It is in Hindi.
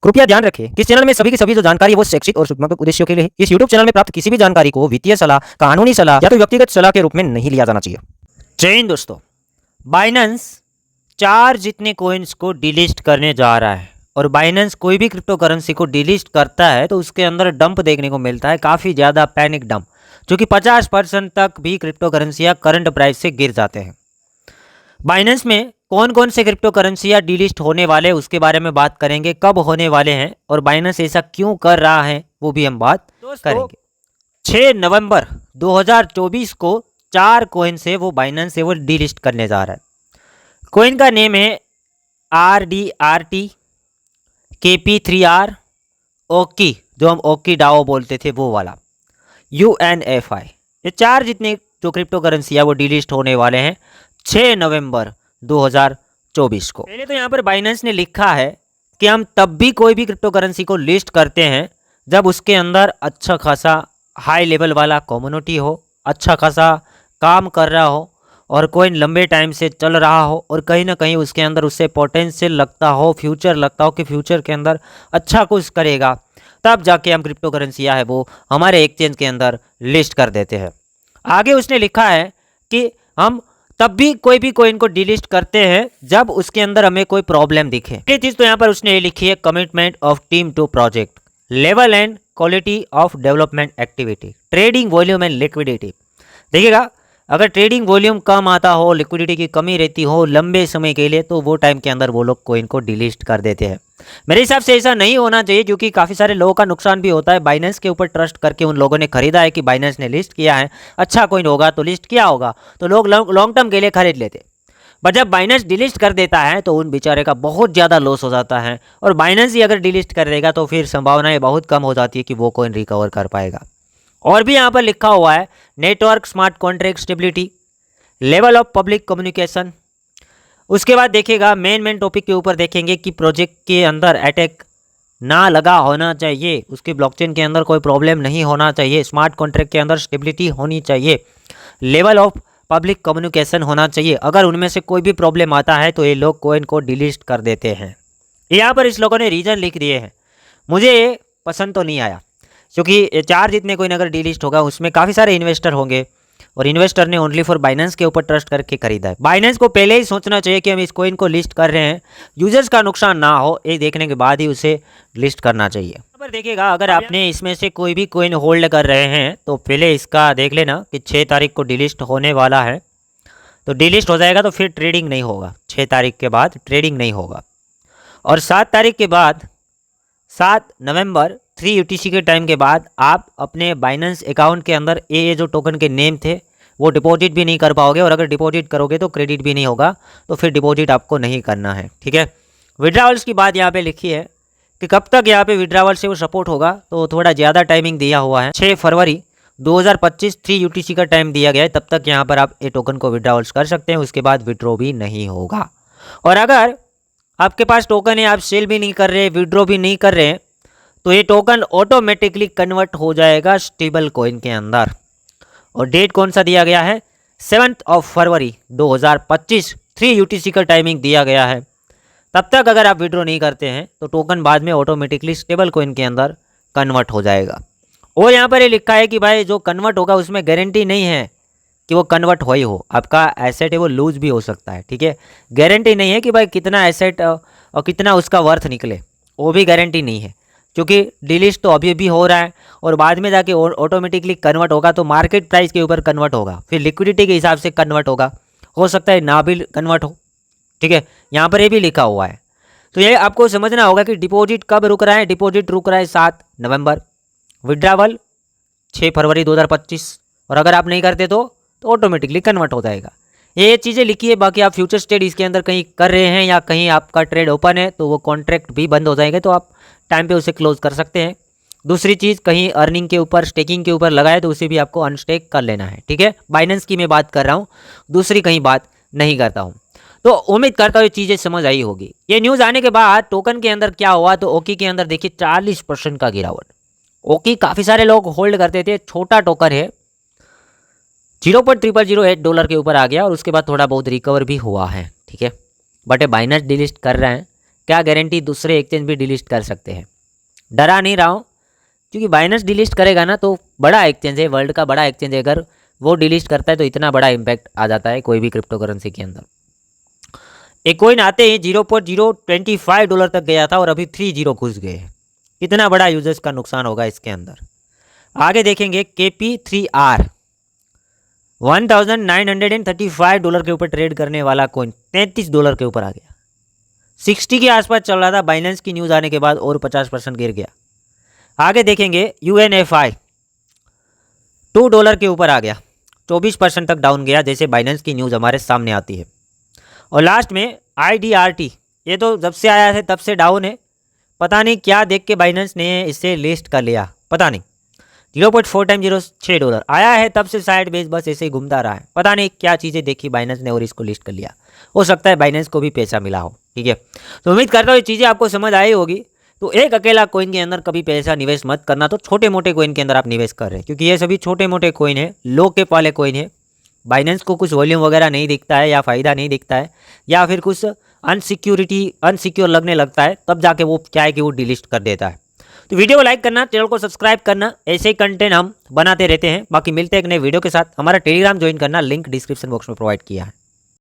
कृपया ध्यान रखें कि इस चैनल में सभी की सभी जो जानकारी है वो शैक्षिक और सूचनात्मक उद्देश्यों के लिए है। इस यूट्यूब चैनल में प्राप्त किसी भी जानकारी को वित्तीय सलाह, कानूनी सलाह या तो व्यक्तिगत सलाह के रूप में नहीं लिया जाना चाहिए। जय हिंद दोस्तों। बाइनेंस 4 जितने कोइंस को डिलिस्ट करने जा रहा है और बाइनेंस कोई भी क्रिप्टो करेंसी को डिलिस्ट करता है तो उसके अंदर डंप देखने को मिलता है, काफ़ी ज़्यादा पैनिक डंप, जो कि 50% तक भी क्रिप्टो करेंसियाँ करंट प्राइस से गिर जाते हैं। बाइनेंस में कौन कौन से क्रिप्टो करेंसियाँ डिलिस्ट होने वाले हैं उसके बारे में बात करेंगे, कब होने वाले हैं और बाइनेंस ऐसा क्यों कर रहा है वो भी हम बात करेंगे। 6 नवंबर 2024 को 4 कोइन से वो बाइनेंस से वो डिलिस्ट करने जा रहा है। कोइन का नेम है RDRT, KP3R, ओकी, जो हम ओकी डाओ बोलते थे वो वाला, UNFI। ये 4 जितने जो क्रिप्टो करेंसी है वो डिलिस्ट होने वाले हैं 6 नवंबर 2024 को। पहले तो यहाँ पर बाइनेंस ने लिखा है कि हम तब भी कोई भी क्रिप्टो करेंसी को लिस्ट करते हैं जब उसके अंदर अच्छा खासा हाई लेवल वाला कम्युनिटी हो, अच्छा खासा काम कर रहा हो और कोइन लंबे टाइम से चल रहा हो और कहीं ना कहीं उसके अंदर उससे पोटेंशियल लगता हो, फ्यूचर लगता हो कि फ्यूचर के अंदर अच्छा कुछ करेगा, तब जाके हम क्रिप्टो करेंसियाँ है वो हमारे एक्सचेंज के अंदर लिस्ट कर देते हैं। आगे उसने लिखा है कि हम तब भी कोई भी कोइन को डिलिस्ट करते हैं जब उसके अंदर हमें कोई प्रॉब्लम दिखे। ये चीज़ तो यहाँ पर उसने ये लिखी है, commitment of team to project, level and quality of development activity, trading volume and liquidity. देखिएगा, अगर ट्रेडिंग वॉल्यूम कम आता हो, लिक्विडिटी की कमी रहती हो लंबे समय के लिए, तो वो टाइम के अंदर वो लोग कोइन को डिलीट कर देते हैं। मेरे हिसाब से ऐसा नहीं होना चाहिए, क्योंकि काफ़ी सारे लोगों का नुकसान भी होता है। बाइनेंस के ऊपर ट्रस्ट करके उन लोगों ने खरीदा है कि बाइनेंस ने लिस्ट किया है, अच्छा कोइन होगा तो लिस्ट किया होगा, तो लोग लॉन्ग टर्म के लिए खरीद लेते। पर जब बाइनेंस डिलीट कर देता है तो उन बेचारे का बहुत ज़्यादा लॉस हो जाता है, और बाइनेंस ही अगर डिलीट कर देगा तो फिर संभावनाएं बहुत कम हो जाती है कि वो कोइन रिकवर कर पाएगा। और भी यहाँ पर लिखा हुआ है network smart contract stability, level of public communication. उसके बाद देखिएगा मेन टॉपिक के ऊपर देखेंगे कि प्रोजेक्ट के अंदर अटैक ना लगा होना चाहिए, उसके ब्लॉकचेन के अंदर कोई प्रॉब्लम नहीं होना चाहिए, स्मार्ट कॉन्ट्रैक्ट के अंदर स्टेबिलिटी होनी चाहिए, लेवल ऑफ पब्लिक कम्युनिकेशन होना चाहिए। अगर उनमें से कोई भी प्रॉब्लम आता है तो ये लोग कोइन को डिलीट कर देते हैं। यहाँ पर इस लोगों ने रीज़न लिख दिए हैं, मुझे ये पसंद तो नहीं आया, क्योंकि 4 जितने कोइन अगर डिलीट होगा उसमें काफ़ी सारे इन्वेस्टर होंगे और इन्वेस्टर ने ओनली फॉर बाइनेंस के ऊपर ट्रस्ट करके खरीदा है। बाइनेंस को पहले ही सोचना चाहिए कि हम इस कोइन को लिस्ट कर रहे हैं, यूजर्स का नुकसान ना हो, ये देखने के बाद ही उसे लिस्ट करना चाहिए। यहाँ पर देखिएगा, अगर आपने इसमें से कोई भी कोइन होल्ड कर रहे हैं तो पहले इसका देख लेना कि 6 तारीख को डिलिस्ट होने वाला है, तो डिलिस्ट हो जाएगा तो फिर ट्रेडिंग नहीं होगा, 6 तारीख के बाद ट्रेडिंग नहीं होगा। और 7 तारीख के बाद 7 नवंबर 3 UTC के टाइम के बाद आप अपने बाइनेंस अकाउंट के अंदर ये जो टोकन के नेम थे वो डिपॉजिट भी नहीं कर पाओगे, और अगर डिपॉजिट करोगे तो क्रेडिट भी नहीं होगा, तो फिर डिपॉजिट आपको नहीं करना है। ठीक है, विड्रावल्स की बात यहाँ पे लिखी है कि कब तक यहाँ पे विड्रावल से वो सपोर्ट होगा, तो थोड़ा ज़्यादा टाइमिंग दिया हुआ है, 6 फरवरी 2025 3 UTC का टाइम दिया गया है, तब तक यहाँ पर आप ये टोकन को विड्रावल्स कर सकते हैं, उसके बाद विड्रॉ भी नहीं होगा। और अगर आपके पास टोकन है, आप सेल भी नहीं कर रहे, विड्रॉ भी नहीं कर रहे, तो ये टोकन ऑटोमेटिकली कन्वर्ट हो जाएगा स्टेबल कॉइन के अंदर। और डेट कौन सा दिया गया है, 7 फरवरी 2025 3 UTC का टाइमिंग दिया गया है। तब तक अगर आप विड्रॉ नहीं करते हैं तो टोकन बाद में ऑटोमेटिकली स्टेबल कॉइन के अंदर कन्वर्ट हो जाएगा। और यहाँ पर ये लिखा है कि भाई जो कन्वर्ट होगा उसमें गारंटी नहीं है कि वो कन्वर्ट हो ही हो, आपका एसेट है वो लूज भी हो सकता है। ठीक है, गारंटी नहीं है कि भाई कितना एसेट और कितना उसका वर्थ निकले, वो भी गारंटी नहीं है, क्योंकि डिलीट तो अभी भी हो रहा है और बाद में जाके ऑटोमेटिकली कन्वर्ट होगा तो मार्केट प्राइस के ऊपर कन्वर्ट होगा, फिर लिक्विडिटी के हिसाब से कन्वर्ट होगा, हो सकता है ना भी कन्वर्ट हो। ठीक है, यहाँ पर ये भी लिखा हुआ है। तो ये आपको समझना होगा कि डिपॉजिट कब रुक रहा है, डिपॉजिट रुक रहा है 7 नवंबर, विड्रावल 6 फरवरी 2025, और अगर आप नहीं करते तो ऑटोमेटिकली कन्वर्ट हो जाएगा। ये चीज़ें लिखी है। बाकी आप फ्यूचर ट्रेड इसके अंदर कहीं कर रहे हैं या कहीं आपका ट्रेड ओपन है तो वो कॉन्ट्रैक्ट भी बंद हो जाएगा, तो आप टाइम पे उसे क्लोज कर सकते हैं। दूसरी चीज़, कहीं अर्निंग के ऊपर, स्टेकिंग के ऊपर लगाए तो उसे भी आपको अनस्टेक कर लेना है। ठीक है, बाइनेंस की मैं बात कर रहा हूँ, दूसरी कहीं बात नहीं करता हूँ। तो उम्मीद करता हूँ ये चीज़ें समझ आई होगी। ये न्यूज़ आने के बाद टोकन के अंदर क्या हुआ, तो ओकी के अंदर देखिए 40% का गिरावट। ओकी काफ़ी सारे लोग होल्ड करते थे, छोटा टोकन है, $0.0008 के ऊपर आ गया और उसके बाद थोड़ा बहुत रिकवर भी हुआ है। ठीक है, बट बाइनेंस डिलीट कर रहे हैं क्या गारंटी दूसरे एक्सचेंज भी डिलीट कर सकते हैं? डरा नहीं रहा हूँ, क्योंकि बाइनेंस डिलीट करेगा ना तो बड़ा एक्सचेंज है, वर्ल्ड का बड़ा एक्सचेंज है, अगर वो डिलीट करता है तो इतना बड़ा इम्पैक्ट आ जाता है कोई भी क्रिप्टो करेंसी के अंदर। एक कॉइन आते ही $0.025 तक गया था और अभी 30 घुस गए हैं। कितना बड़ा यूजर्स का नुकसान होगा इसके अंदर। आगे देखेंगे KP3R $1935 के ऊपर ट्रेड करने वाला कॉइन $33 के ऊपर आ गया। 60 के आसपास चल रहा था, बाइनेंस की न्यूज़ आने के बाद और 50% गिर गया। आगे देखेंगे UNFI $2 के ऊपर आ गया, 24% तक डाउन गया जैसे बाइनेंस की न्यूज़ हमारे सामने आती है। और लास्ट में IDRT, ये तो जब से आया है तब से डाउन है, पता नहीं क्या देख के बाइनेंस ने इसे लिस्ट कर लिया, पता नहीं। 0.4 टाइम $6 आया है तब से साइड बेस बस ऐसे ही घूमता रहा है, पता नहीं क्या चीज़ें देखी बाइनेंस ने और इसको लिस्ट कर लिया। हो सकता है बाइनेंस को भी पैसा मिला हो, ठीक है। तो उम्मीद करता हूँ ये चीज़ें आपको समझ आई होगी। तो एक अकेला कोइन के अंदर कभी पैसा निवेश मत करना, तो छोटे मोटे कोइन के अंदर आप निवेश कर रहे हैं, क्योंकि ये सभी छोटे मोटे कोइन है, लो कैप वाले कोइन है। बाइनेंस को कुछ वॉल्यूम वगैरह नहीं दिखता है या फ़ायदा नहीं दिखता है या फिर कुछ अनसिक्योर लगने लगता है, तब जाके वो क्या है कि वो डिलीट कर देता है। तो वीडियो को लाइक करना, चैनल को सब्सक्राइब करना, ऐसे ही कंटेंट हम बनाते रहते हैं। बाकी मिलते हैं एक नए वीडियो के साथ। हमारा टेलीग्राम ज्वाइन करना, लिंक डिस्क्रिप्शन बॉक्स में प्रोवाइड किया है।